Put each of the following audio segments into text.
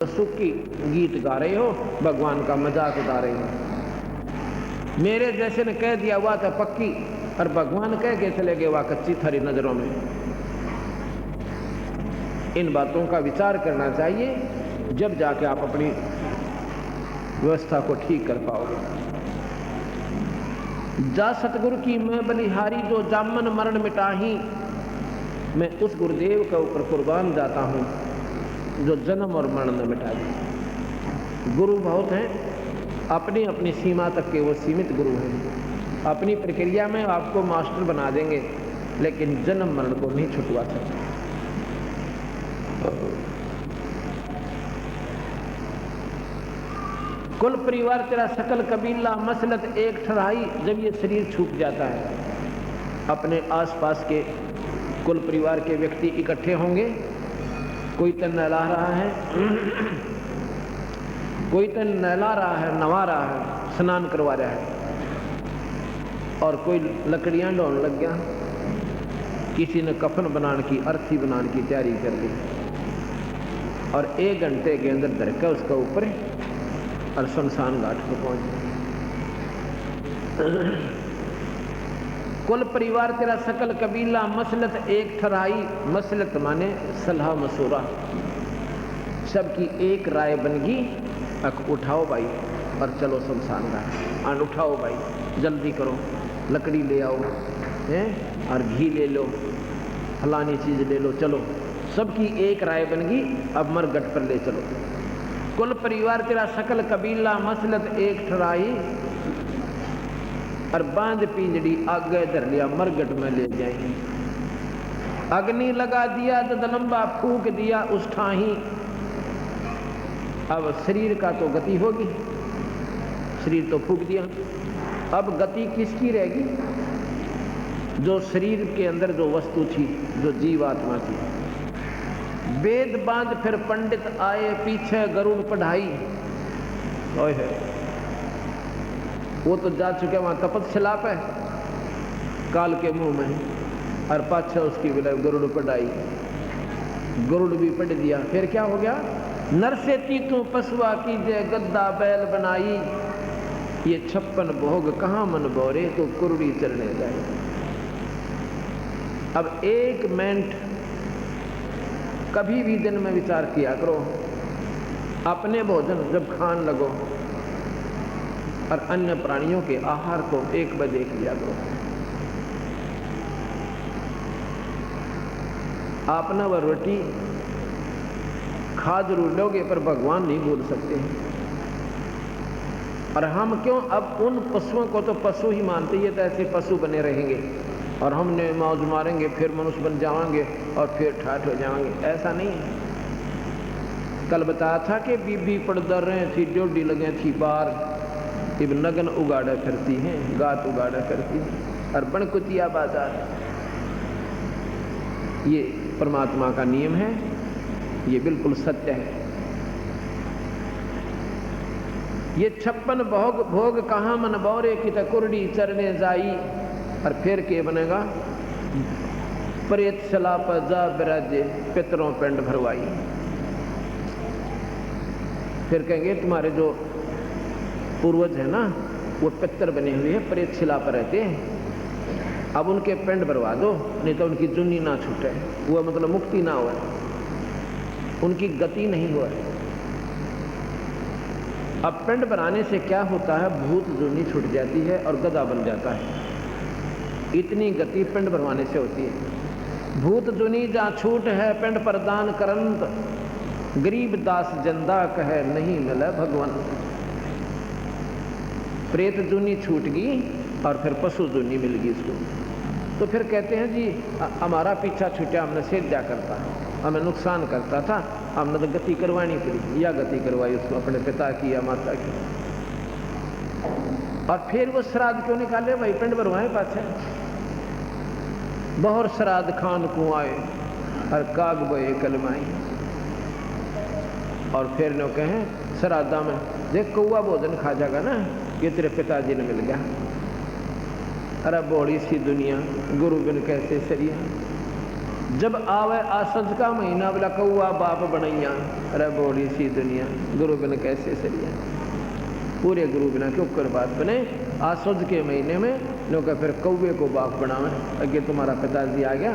सुख की गीत गा रहे हो, भगवान का मजाक उड़ा रहे हो। मेरे जैसे ने कह दिया हुआ था पक्की, और भगवान कह के चले गए हुआ कच्ची थारी नजरों में। इन बातों का विचार करना चाहिए, जब जाके आप अपनी व्यवस्था को ठीक कर पाओगे। जा सतगुरु की मैं बलिहारी, जो जामन मरण मिटाही। मैं उस गुरुदेव के ऊपर कुर्बान जाता हूं जो जन्म और मरण न मिटा दे। गुरु बहुत हैं, अपनी अपनी सीमा तक के वो सीमित गुरु हैं। अपनी प्रक्रिया में आपको मास्टर बना देंगे, लेकिन जन्म मरण को नहीं छुटवा सकते। कुल परिवार तेरा सकल कबीला, मसलत एक ठहराई। जब ये शरीर छूट जाता है, अपने आसपास के कुल परिवार के व्यक्ति इकट्ठे होंगे। कोई तो नहला रहा है, कोई तो नहला रहा है, नवा रहा है, स्नान करवा रहा है, और कोई लकड़ियां ढोने लग गया। किसी ने कफन बनाने की, अर्थी बनाने की तैयारी कर ली, और 1 घंटे के अंदर धरका उसका ऊपर और शमशान घाट पर पहुंच। कुल परिवार तेरा सकल कबीला, मसलत एक ठहराई। मसलत माने सलाह मशूरा, सबकी एक राय बनगी। अक उठाओ भाई और चलो शमशान घाट। आन उठाओ भाई, जल्दी करो, लकड़ी ले आओ हैं, और घी ले लो, फलानी चीज ले लो, चलो। सबकी एक राय बनगी, अब मरगट पर ले चलो। कुल परिवार तेरा सकल कबीला, मसलत एक ठहराई। और बांध पिंजड़ी आगे धर लिया, मरगट में ले जाएंगे। अग्नि लगा दिया, दलंबा फूक दिया उस ठाही। अब शरीर का तो गति होगी, शरीर तो फूक दिया, अब गति किसकी रहेगी? जो शरीर के अंदर जो वस्तु थी, जो जीवात्मा थी। वेद बांध फिर पंडित आए, पीछे गरुड़ पढ़ाई। ओए है, वो तो जा चुके वहां तपस्या पे काल के मुंह में, और पाछा उसकी विलय गरुड़ पढ़ाई। गरुड़ भी पढ़ दिया। फिर क्या हो गया? नर से तीतू पशुआ की जय, गद्दा बैल बनाई। ये 56 भोग कहाँ मन बोरे, तो कुरुड़ी चलने जाए। अब 1 मिनट कभी भी दिन में विचार किया करो, अपने भोजन जब खान लगो और अन्य प्राणियों के आहार को एक बार देख लिया करो। आप ना वह रोटी खा जरूर लोगे, पर भगवान नहीं भूल सकते हैं। और हम क्यों अब उन पशुओं को तो पशु ही मानते, ये तो ऐसे पशु बने रहेंगे, और हमने मौज मारेंगे, फिर मनुष्य बन जाएंगे, और फिर ठाठ हो जाएंगे। ऐसा नहीं है। कल बताया था कि बीबी पड़दर रहे थी, जोड़ी लगे थी बार, इब नगन उगाड़ा करती हैं, गात उगाड़ा करती हैं, और बनकुतिया बाजार। ये परमात्मा का नियम है, ये बिल्कुल सत्य है। ये 56 भोग कहाँ मन बौरे, की तकुरड़ी चरने जाई। और फिर के बनेगा? प्रेत सला पर जा बिराजे, पितरों पिंड भरवाई। फिर कहेंगे तुम्हारे जो पूर्वज है ना, वो पितर बने हुए हैं, प्रेत शिला पर रहते हैं, अब उनके पिंड भरवा दो, नहीं तो उनकी जुन्नी ना छूटे, वो मतलब मुक्ति ना हो, उनकी गति नहीं हो। अब पिंड बनाने से क्या होता है? भूत जुन्नी छूट जाती है और गदा बन जाता है। इतनी गति पिंड भरवाने से होती है। भूत जुनी जहाँ छूट है, पिंड प्रदान करंत, गरीब दास जंदा कहे नहीं मिले भगवान। प्रेत जूनी छूट गई और फिर पशु जूनी मिल गई इसको। तो फिर कहते हैं जी हमारा पीछा छूटा, हमने सेद्या करता, हमें नुकसान करता था, हमने तो गति करवानी पड़ी, या गति करवाई उसको अपने पिता की या माता की। और फिर वो श्राद्ध क्यों निकाले भाई? पिंड भरवाए पाछे। बहुत श्राद्ध खान को आए और काग बोए कलमाई। और फिर नो कहें श्राद्धा में देख कौआ भोजन खा जाएगा ना, ये तेरे पिताजी ने मिल गया। अरे बड़ी सी दुनिया, गुरु बिन कैसे सरिया। जब आवे आसज का महीना बोला कौआ बाप बनैया, अरे बोली सी दुनिया गुरु बिन कैसे सरिया, पूरे गुरु बिना क्यों कर बात बने। आसज के महीने में लोग फिर कौवे को बाप बनावे, अगे तुम्हारा पिताजी आ गया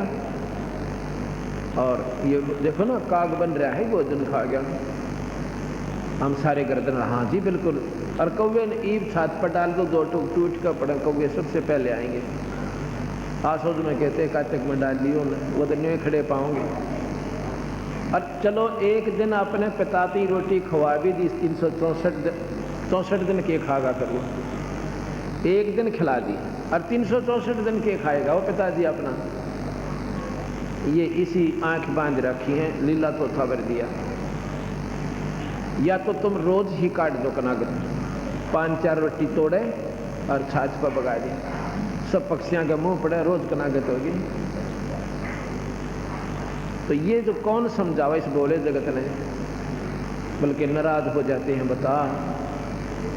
और ये देखो ना काग बन रहा है, भोजन खा गया, हम सारे गर्दन, हाँ जी बिल्कुल। और कौवे ने ईब छात पर डाल दो, दो टूट टूट कर पड़े, कौवे सबसे पहले आएंगे। आसोज में कहते काचक में डाल लियो ना, वो तो नहीं खड़े पाओगे। और चलो एक दिन अपने पिताती रोटी खवा भी दी, 364 दिन के खागा करो, एक दिन खिला दी और 364 दिन के खाएगा वो पिताजी अपना। ये इसी आंख बांध रखी है, लीला तो खबर दिया। या तो तुम रोज ही काट दो कनागत, 5-4 रोटी तोड़े और छाछ पर बगा दी, सब पक्षियां का मुंह पड़े, रोज कनागत होगी। तो ये जो कौन समझावा इस बोले जगत ने, बल्कि नाराज हो जाते हैं। बता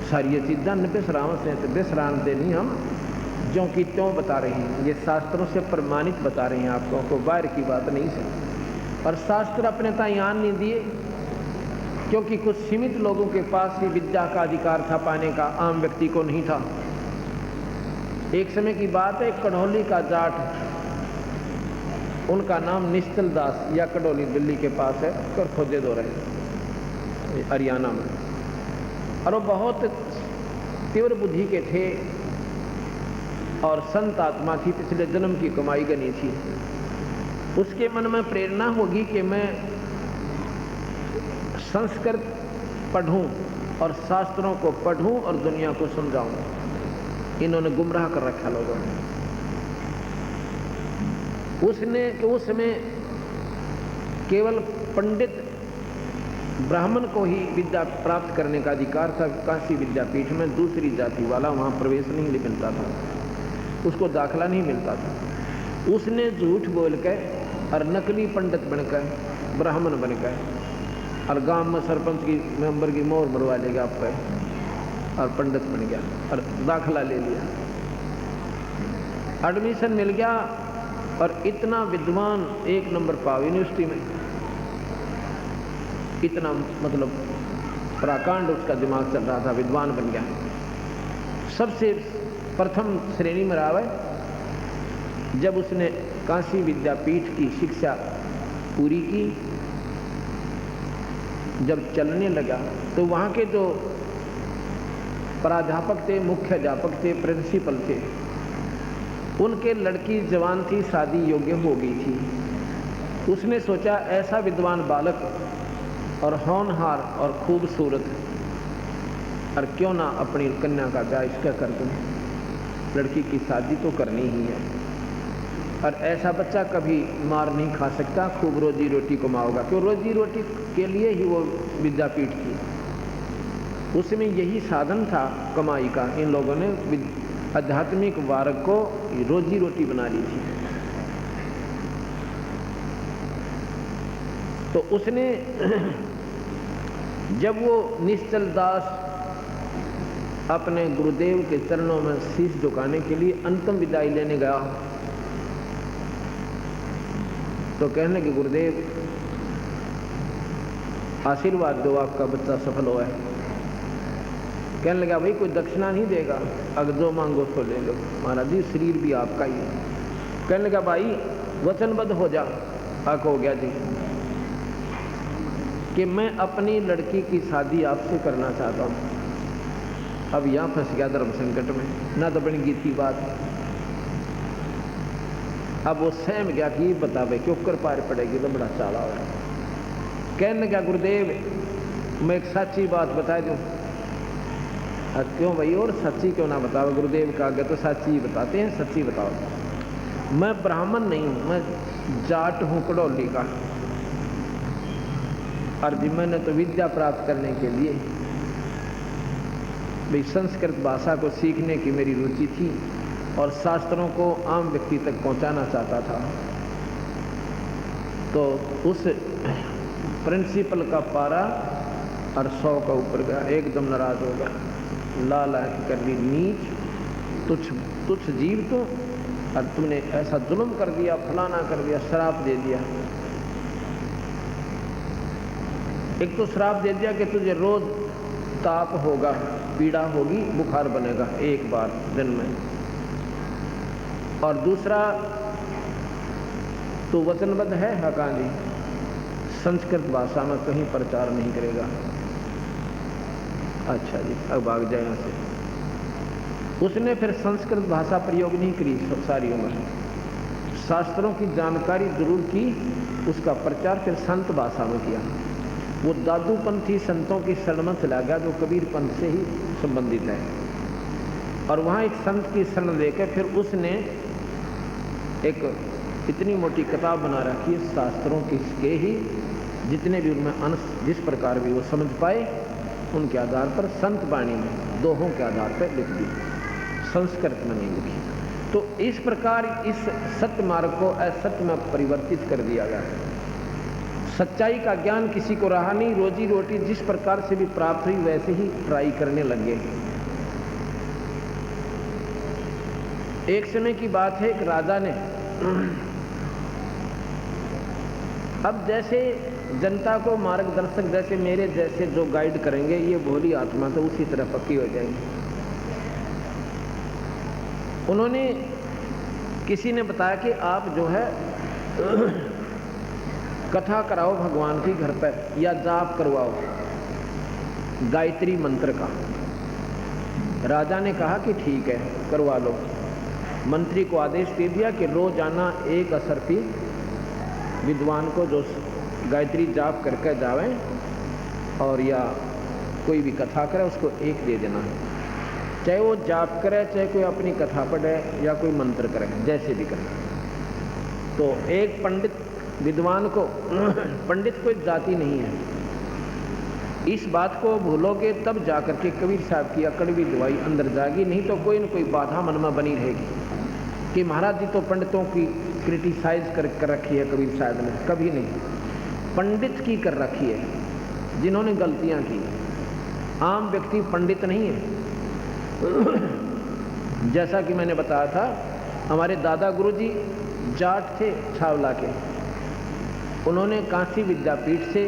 सारी ये चीज़ां न बिसराव से तो बिसरान देनी हम जो कि त्यों बता रहे हैं, ये शास्त्रों से प्रमाणित बता रहे हैं आपको, को बाहर की बात नहीं है। और शास्त्र अपने तयान नहीं दिए, क्योंकि कुछ सीमित लोगों के पास ही विद्या का अधिकार था पाने का, आम व्यक्ति को नहीं था। एक समय की बात है, कढ़ौली का जाट, उनका नाम निश्चल दास या कढ़ौली दिल्ली के पास है, कर खोजे दो रहे हरियाणा में। और वो बहुत तीव्र बुद्धि के थे और संत आत्मा थी, पिछले जन्म की कमाई गनी थी। उसके मन में प्रेरणा होगी कि मैं संस्कृत पढ़ूं और शास्त्रों को पढ़ूं और दुनिया को समझाऊं। इन्होंने गुमराह कर रखा लोगों ने। उसमें केवल पंडित ब्राह्मण को ही विद्या प्राप्त करने का अधिकार था। काशी विद्यापीठ में दूसरी जाति वाला वहाँ प्रवेश नहीं मिलता था, उसको दाखला नहीं मिलता था। उसने झूठ बोल कर और नकली पंडित बनकर, ब्राह्मण बनकर, और गांव में सरपंच की मेंबर की मोहर मरवा लेगा आप पे, और पंडित बन गया और दाखला ले लिया, एडमिशन मिल गया और इतना विद्वान, 1 नंबर पाव यूनिवर्सिटी में, इतना मतलब प्राकांड उसका दिमाग चल रहा था, विद्वान बन गया। सबसे प्रथम श्रेणी में रहा है। जब उसने काशी विद्यापीठ की शिक्षा पूरी की, जब चलने लगा तो वहाँ के जो प्राध्यापक थे, मुख्य अध्यापक थे, प्रिंसिपल थे, उनके लड़की जवान थी, शादी योग्य हो गई थी। उसने सोचा ऐसा विद्वान बालक और होनहार और खूबसूरत, और क्यों ना अपनी कन्या का ब्याह इसका कर दूं, लड़की की शादी तो करनी ही है। और ऐसा बच्चा कभी मार नहीं खा सकता, खूब रोजी रोटी कमाओगा, क्यों रोजी रोटी के लिए ही वो विद्यापीठ की, उसमें यही साधन था कमाई का। इन लोगों ने आध्यात्मिक वर्ग को रोजी रोटी बना ली थी। तो उसने जब वो निश्चल दास अपने गुरुदेव के चरणों में शीश झुकाने के लिए अंतिम विदाई लेने गया, तो कहने के गुरुदेव आशीर्वाद दो, आपका बच्चा सफल हुआ है। कहने लगा भाई कोई दक्षिणा नहीं देगा, अगर जो मांगो तो ले लो, महाराज जी शरीर भी आपका ही है। कहने लगा भाई वचनबद्ध हो जा। हक हो गया जी कि मैं अपनी लड़की की शादी आपसे करना चाहता हूँ। अब यहाँ फंस गया धर्म संकट में, ना तो बन गई थी बात। अब वो सहम गया कि ये बता भाई क्यों कर पार पड़ेगी, तो बड़ा चाला हो। कहने लगा गुरुदेव मैं एक सच्ची बात बता दूं। क्यों भाई, और सच्ची क्यों ना बताओ? गुरुदेव का आगे तो सच्ची ही बताते हैं, सच्ची बताओ। मैं ब्राह्मण नहीं हूं, मैं जाट हूं कढ़ौली का, और जी मैंने तो विद्या प्राप्त करने के लिए भाई संस्कृत भाषा को सीखने की मेरी रुचि थी और शास्त्रों को आम व्यक्ति तक पहुंचाना चाहता था। तो उस प्रिंसिपल का पारा और 100 का ऊपर गया, एकदम नाराज हो गया, लाल आंख कर ली, नीच तुच्छ तुच्छ जीव तो और तुमने ऐसा जुल्म कर दिया, फलाना कर दिया, श्राप दे दिया। एक तो श्राप दे दिया कि तुझे रोज ताप होगा, पीड़ा होगी, बुखार बनेगा एक बार दिन में, और दूसरा तो वचनबद्ध है हकानी, संस्कृत भाषा में कहीं प्रचार नहीं करेगा। अच्छा जी, अब भाग जाए यहाँ से। उसने फिर संस्कृत भाषा प्रयोग नहीं करी सारी उम्र, शास्त्रों की जानकारी जरूर की, उसका प्रचार फिर संत भाषा में किया। वो दादूपंथी संतों की शरण में चला गया जो कबीर पंथ से ही संबंधित है, और वहाँ एक संत की शरण लेकर फिर उसने एक इतनी मोटी किताब बना रखी है शास्त्रों के ही जितने भी उनमें अंश जिस प्रकार भी वो समझ पाए उनके आधार पर संत वाणी में दोहों के आधार पर लिख दी, संस्कृत में नहीं लिखी। तो इस प्रकार इस सत्य मार्ग को असत्य में परिवर्तित कर दिया गया। सच्चाई का ज्ञान किसी को रहा नहीं, रोजी रोटी जिस प्रकार से भी प्राप्त हुई वैसे ही ट्राई करने लगे। एक समय की बात है, एक राजा ने अब जैसे जनता को मार्गदर्शक जैसे मेरे जैसे जो गाइड करेंगे ये भोली आत्मा तो उसी तरह पक्की हो जाएंगी। उन्होंने किसी ने बताया कि आप जो है कथा कराओ भगवान की घर पर या जाप करवाओ गायत्री मंत्र का। राजा ने कहा कि ठीक है करवा लो। मंत्री को आदेश दे दिया कि रोजाना एक असरफी विद्वान को जो गायत्री जाप करके जावे और या कोई भी कथा करे उसको एक दे देना, चाहे वो जाप करे चाहे कोई अपनी कथा पढ़े या कोई मंत्र करे, जैसे भी करे। तो एक पंडित विद्वान को पंडित कोई जाति नहीं है, इस बात को भूलोगे तब जाकर के कबीर साहब की अकड़वी दवाई अंदर जाएगी, नहीं तो कोई न कोई बाधा मन में बनी रहेगी कि महाराज जी तो पंडितों की क्रिटिसाइज कर रखी है कबीर साहब ने। कभी नहीं, पंडित की कर रखी है जिन्होंने गलतियां की। आम व्यक्ति पंडित नहीं है। जैसा कि मैंने बताया था, हमारे दादा गुरुजी जाट थे छावला के, उन्होंने काशी विद्यापीठ से,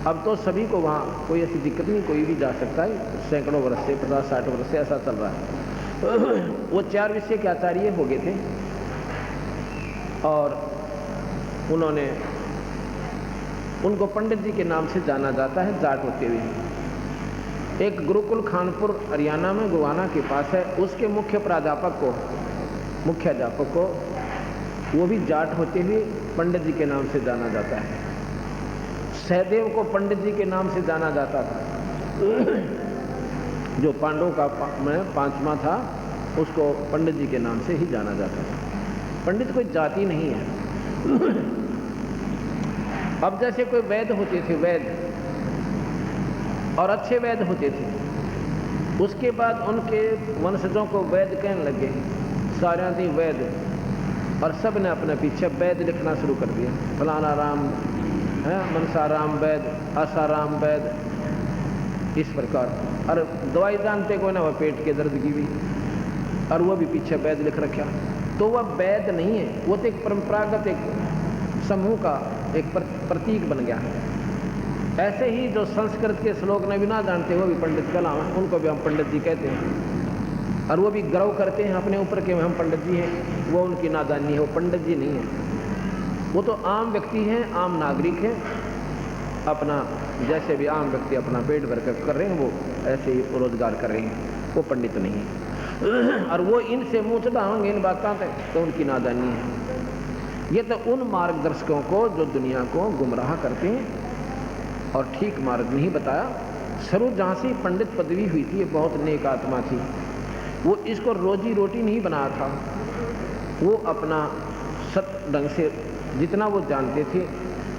अब तो सभी को वहाँ कोई ऐसी दिक्कत नहीं, कोई भी जा सकता है, सैकड़ों वर्ष से 50-60 वर्ष से ऐसा चल रहा है। वो 4 विषय के आचार्य हो गए थे और उन्होंने उनको पंडित जी के नाम से जाना जाता है जाट होते हुए। एक गुरुकुल खानपुर हरियाणा में गोवाना के पास है, उसके मुख्य अध्यापक को वो भी जाट होते हुए पंडित जी के नाम से जाना जाता है। सहदेव को पंडित जी के नाम से जाना जाता था, जो पांडवों का पांचवा था उसको पंडित जी के नाम से ही जाना जाता था। पंडित कोई जाति नहीं है। अब जैसे कोई वैद्य होते थे, वैद्य और अच्छे वैद्य होते थे, उसके बाद उनके वंशजों को वैद्य कहने लगे, सारे थी वैद्य, और सब ने अपने पीछे वैद्य लिखना शुरू कर दिया। फलाना राम है, मनसाराम वैद्य, आसाराम वैद्य, इस प्रकार। और दवाई जानते कोई ना, वह पेट के दर्द की भी, और वह भी पीछे वैद्य लिख रखा। तो वह वैद्य नहीं है, वो तो एक परंपरागत एक समूह का एक प्रतीक बन गया है। ऐसे ही जो संस्कृत के श्लोक ने भी ना जानते वो भी पंडित कहलावे, उनको भी हम पंडित जी कहते हैं, और वो भी गर्व करते हैं अपने ऊपर कि हम पंडित जी हैं। वो उनकी नादानी है, वो पंडित जी नहीं है, वो तो आम व्यक्ति हैं, आम नागरिक हैं, अपना जैसे भी आम व्यक्ति अपना पेट भर कर रहे हैं वो ऐसे ही रोजगार कर रहे हैं, वो पंडित नहीं है। और वो इनसे मुँह चढ़ाएंगे इन बातों पे तो उनकी नादानी है। ये तो उन मार्गदर्शकों को जो दुनिया को गुमराह करते हैं और ठीक मार्ग नहीं बताया। सरोज जहाँ से पंडित पदवी हुई थी, ये बहुत नेक आत्मा थी, वो इसको रोजी रोटी नहीं बनाया था, वो अपना सत ढंग से जितना वो जानते थे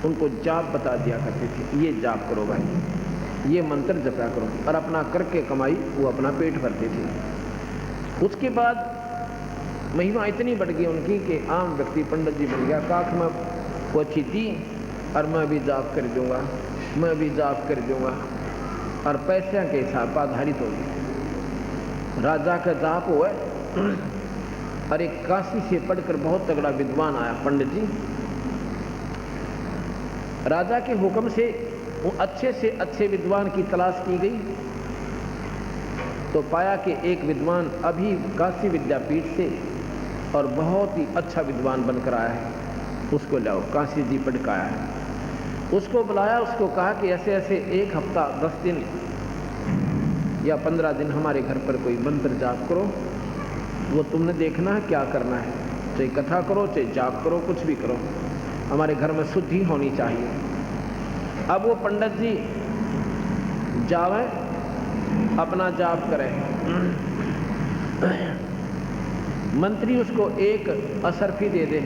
उनको जाप बता दिया करते थे, ये जाप करो भाई, ये मंत्र जपा करो, और अपना करके कमाई वो अपना पेट भरते थे। उसके बाद महिमा इतनी बढ़ गई उनकी कि आम व्यक्ति पंडित जी बन गया। काख में पोछी दी और मैं भी जाप कर दूंगा, मैं भी जाप कर दूंगा, और पैसे के हिसाब पर आधारित हो गई। राजा का जाप हुआ और एक काशी से पढ़कर बहुत तगड़ा विद्वान आया पंडित जी। राजा के हुक्म से वो अच्छे से अच्छे विद्वान की तलाश की गई, तो पाया कि एक विद्वान अभी काशी विद्यापीठ से और बहुत ही अच्छा विद्वान बनकर आया है, उसको लाओ। काशी जी पढ़ आया है, उसको बुलाया, उसको कहा कि ऐसे ऐसे 1 हफ्ता 10 दिन या 15 दिन हमारे घर पर कोई मंत्र जाप करो, वो तुमने देखना है क्या करना है, चाहे कथा करो चाहे जाप करो, कुछ भी करो, हमारे घर में शुद्धि होनी चाहिए। अब वो पंडित जी जावे, अपना जाप करें, मंत्री उसको एक असरफी दे दे,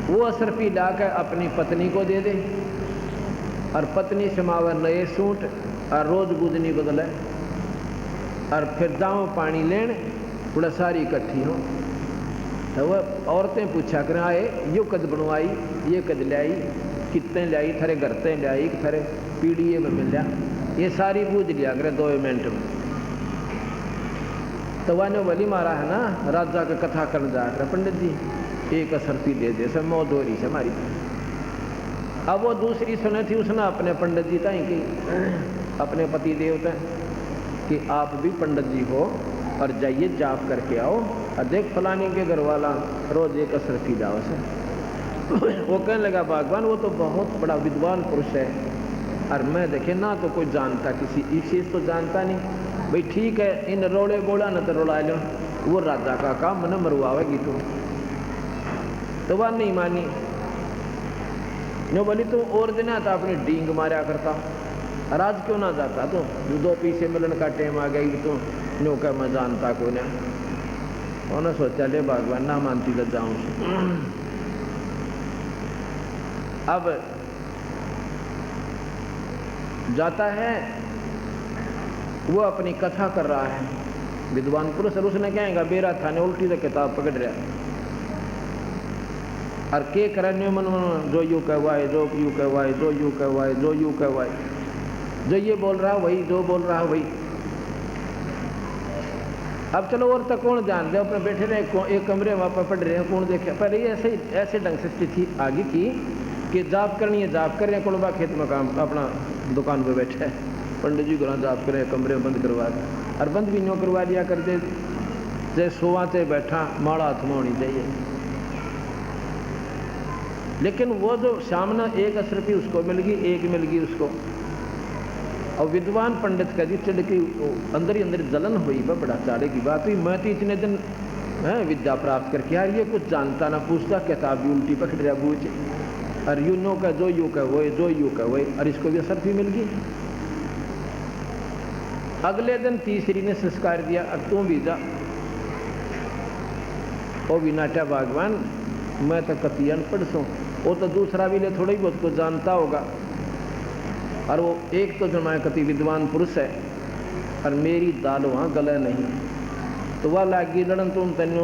वो असरफी लाकर अपनी पत्नी को दे दे, और पत्नी समावे नए सूट और रोज बुदनी बदले, और फिर जाओ पानी लेन, बड़ा सारी इकट्ठी हो। तो वह औरतें पूछा करें, आए यो कद बनवाई, ये कद लाई, कितने लाई, थारे घर ते लाई, थारे पीढ़ी में मिल लिया, ये सारी बूझ लिया करे 2 मिनट में। तो वह बली मारा है ना, राजा का कथा कर जाकर पंडित जी एक असरफी दे दे, सब मौत हो रही है हमारी। अब वो दूसरी सुने थी, उसने अपने पंडित जी ताई की, अपने पति देवता कि आप भी पंडित जी हो और जाइए जाप करके आओ, और देख फलानी के घर वाला रोज एक असरफी जाओ से। वो कहने लगा भगवान वो तो बहुत बड़ा विद्वान पुरुष है, और मैं देखे ना तो कोई जानता, किसी इस चीज़ तो जानता नहीं, भाई ठीक है इन रोड़े बोला न तो रोड़ा लो, वो राजा का काम मन मरवाएगी तो वह नहीं मानी। नो बोली तुम और दिन आता अपनी डींग मारा करता, राज क्यों ना जाता, तो 2 पीछे मिलन का टाइम आ गई तो नो का मैं जानता को ना, उन्होंने सोचा ले भगवान ना मानती तो जाऊं। अब जाता है, वो अपनी कथा कर रहा है विद्वान पुरुष, और उसने क्या बेरा था ने उल्टी से किताब पकड़ रहा, और के करने मन जो यू कहवाए, जो यू कहवाए, जो यू कहवाए, जो यू कहवाए, जो ये बोल रहा वही, जो बोल रहा वही। अब चलो और तक कौन जान दे, अपने बैठे रहे एक कमरे वहाँ पर पढ़ रहे हैं, कौन देखे। पर ये ऐसे ढंग से स्थिति आगे की कि जाप करनी है, जाप कर रहे हैं, कुलबा खेत में काम अपना दुकान पे बैठे है, पंडित जी को जाप करें, कमरे बंद करवा दें, और बंद भी न्यों करवा दिया करते, जैसे सोवाते बैठा माड़ा हाथ में होनी चाहिए। लेकिन वो जो सामने एक असरफी उसको मिल गई, एक मिल गई उसको, और विद्वान पंडित का जी चढ़ के अंदर ही अंदर जलन हुई, बड़ा चाले की बात हुई, मैं तो इतने दिन विद्या प्राप्त करके यार ये कुछ जानता ना पूछता, किताब भी उल्टी पकड़ रहा बूझ, और यू नो का जो यू का वो, जो यू का वो, और इसको भी असरफी मिल गई। अगले दिन तीसरी ने संस्कार दिया, अब तू भी जा। वो भी नाटा भगवान मैं तो कति अनपढ़ सो, वो तो दूसरा भी ले थोड़ी बहुत को जानता होगा, और वो एक तो जमाए कति विद्वान पुरुष है, और मेरी दाल वहाँ गले नहीं, तो वह लागी लड़न तुम तन्यों